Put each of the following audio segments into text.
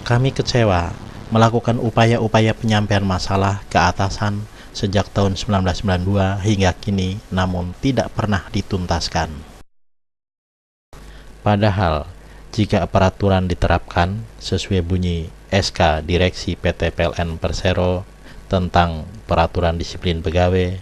Kami kecewa melakukan upaya-upaya penyampaian masalah ke atasan sejak tahun 1992 hingga kini, namun tidak pernah dituntaskan. Padahal, jika peraturan diterapkan sesuai bunyi SK Direksi PT PLN Persero tentang peraturan disiplin pegawai,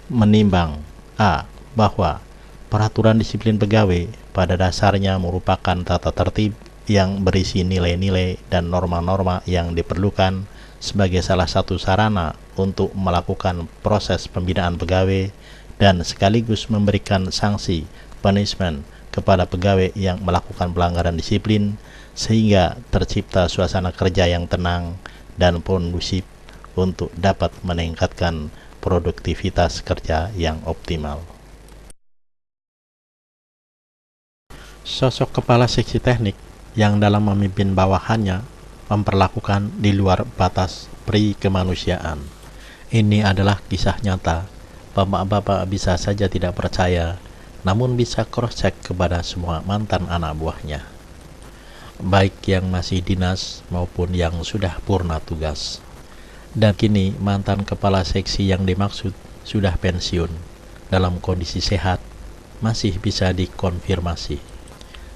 menimbang A. Bahwa peraturan disiplin pegawai pada dasarnya merupakan tata tertib yang berisi nilai-nilai dan norma-norma yang diperlukan sebagai salah satu sarana untuk melakukan proses pembinaan pegawai dan sekaligus memberikan sanksi punishment kepada pegawai yang melakukan pelanggaran disiplin sehingga tercipta suasana kerja yang tenang dan kondusif untuk dapat meningkatkan produktivitas kerja yang optimal. Sosok kepala seksi teknik yang dalam memimpin bawahannya memperlakukan di luar batas pri kemanusiaan. Ini adalah kisah nyata. Bapak-bapak bisa saja tidak percaya, namun bisa cross-check kepada semua mantan anak buahnya, baik yang masih dinas maupun yang sudah purna tugas. Dan kini mantan kepala seksi yang dimaksud sudah pensiun, dalam kondisi sehat, masih bisa dikonfirmasi.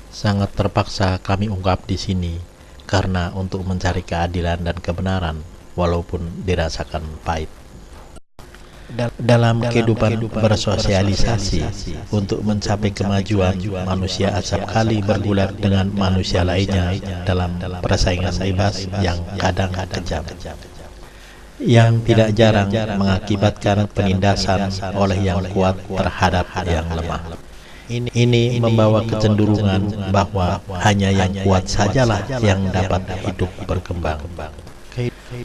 Sangat terpaksa kami ungkap di sini, karena untuk mencari keadilan dan kebenaran, walaupun dirasakan pahit. Dalam kehidupan bersosialisasi, untuk mencapai kemajuan, manusia acap kali bergulat dengan manusia lainnya dalam persaingan bebas yang kadang kejam, yang tidak jarang mengakibatkan penindasan oleh yang kuat terhadap yang lemah. Ini membawa kecenderungan bahwa hanya yang kuat sajalah yang dapat hidup berkembang.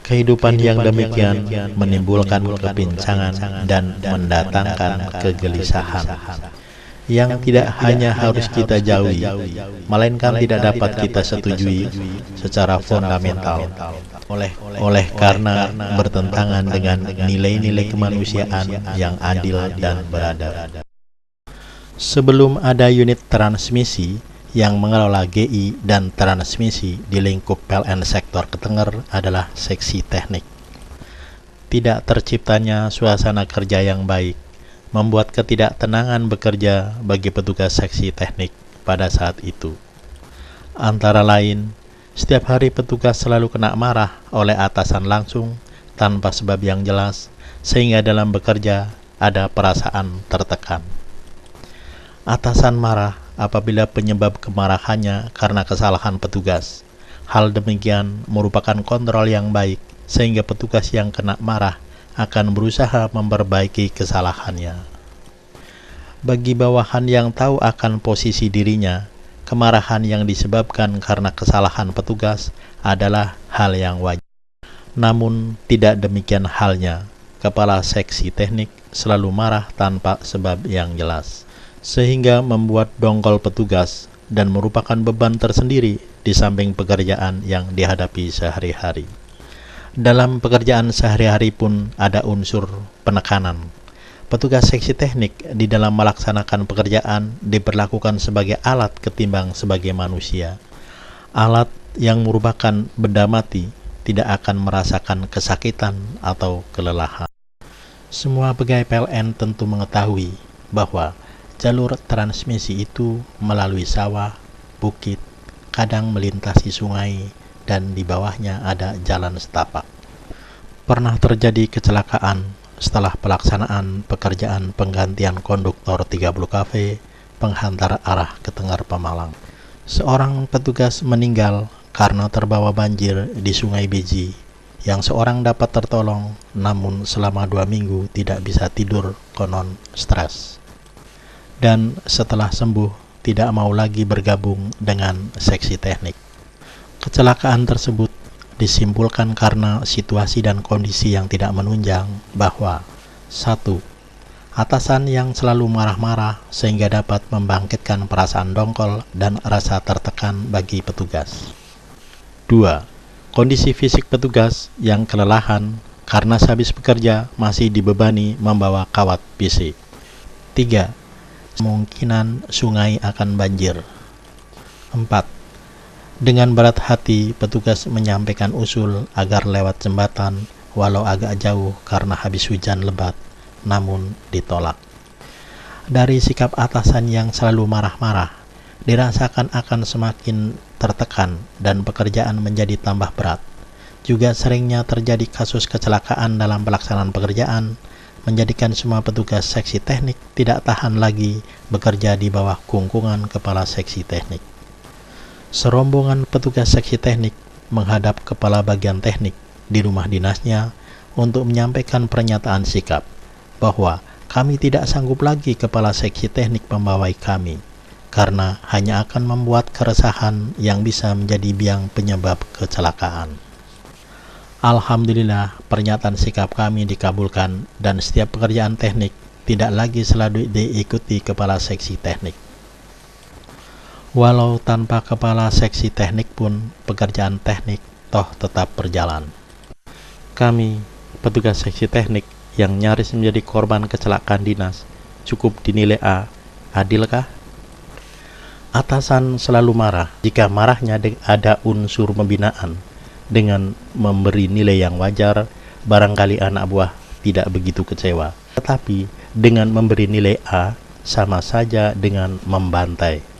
Kehidupan yang demikian menimbulkan kepincangan dan mendatangkan kegelisahan yang tidak hanya harus kita jauhi, melainkan tidak dapat kita setujui secara fundamental oleh karena bertentangan dengan nilai-nilai kemanusiaan yang adil dan beradab. Sebelum ada unit transmisi yang mengelola GI dan transmisi di lingkup PLN sektor Ketenger adalah seksi teknik. Tidak terciptanya suasana kerja yang baik membuat ketidaktenangan bekerja bagi petugas seksi teknik pada saat itu. Antara lain, setiap hari petugas selalu kena marah oleh atasan langsung tanpa sebab yang jelas, sehingga dalam bekerja ada perasaan tertekan. Atasan marah apabila penyebab kemarahannya karena kesalahan petugas. Hal demikian merupakan kontrol yang baik, sehingga petugas yang kena marah akan berusaha memperbaiki kesalahannya. Bagi bawahan yang tahu akan posisi dirinya, kemarahan yang disebabkan karena kesalahan petugas adalah hal yang wajar. Namun tidak demikian halnya, kepala seksi teknik selalu marah tanpa sebab yang jelas, sehingga membuat dongkol petugas dan merupakan beban tersendiri di samping pekerjaan yang dihadapi sehari-hari. Dalam pekerjaan sehari-hari pun ada unsur penekanan. Petugas seksi teknik di dalam melaksanakan pekerjaan diperlakukan sebagai alat ketimbang sebagai manusia. Alat yang merupakan benda mati tidak akan merasakan kesakitan atau kelelahan. Semua pegawai PLN tentu mengetahui bahwa jalur transmisi itu melalui sawah, bukit, kadang melintasi sungai, dan di bawahnya ada jalan setapak. Pernah terjadi kecelakaan setelah pelaksanaan pekerjaan penggantian konduktor 30 kV penghantar arah Ketenger Pemalang. Seorang petugas meninggal karena terbawa banjir di Sungai Beji, yang seorang dapat tertolong, namun selama 2 minggu tidak bisa tidur konon stres. Dan setelah sembuh tidak mau lagi bergabung dengan seksi teknik. Kecelakaan tersebut disimpulkan karena situasi dan kondisi yang tidak menunjang bahwa 1. Atasan yang selalu marah-marah sehingga dapat membangkitkan perasaan dongkol dan rasa tertekan bagi petugas. 2. Kondisi fisik petugas yang kelelahan karena sehabis bekerja masih dibebani membawa kawat PC. 3. Kemungkinan sungai akan banjir. 4. Dengan berat hati, petugas menyampaikan usul agar lewat jembatan walau agak jauh karena habis hujan lebat, namun ditolak. Dari sikap atasan yang selalu marah-marah, dirasakan akan semakin tertekan dan pekerjaan menjadi tambah berat. Juga seringnya terjadi kasus kecelakaan dalam pelaksanaan pekerjaan, menjadikan semua petugas seksi teknik tidak tahan lagi bekerja di bawah kungkungan kepala seksi teknik. Serombongan petugas seksi teknik menghadap kepala bagian teknik di rumah dinasnya untuk menyampaikan pernyataan sikap bahwa kami tidak sanggup lagi kepala seksi teknik membawai kami, karena hanya akan membuat keresahan yang bisa menjadi biang penyebab kecelakaan. Alhamdulillah, pernyataan sikap kami dikabulkan dan setiap pekerjaan teknik tidak lagi selalu diikuti kepala seksi teknik. Walau tanpa kepala seksi teknik pun, pekerjaan teknik toh tetap berjalan. Kami, petugas seksi teknik yang nyaris menjadi korban kecelakaan dinas, cukup dinilai A. Adilkah? Atasan selalu marah jika marahnya ada unsur pembinaan. Dengan memberi nilai yang wajar, barangkali anak buah tidak begitu kecewa. Tetapi dengan memberi nilai A, sama saja dengan membantai.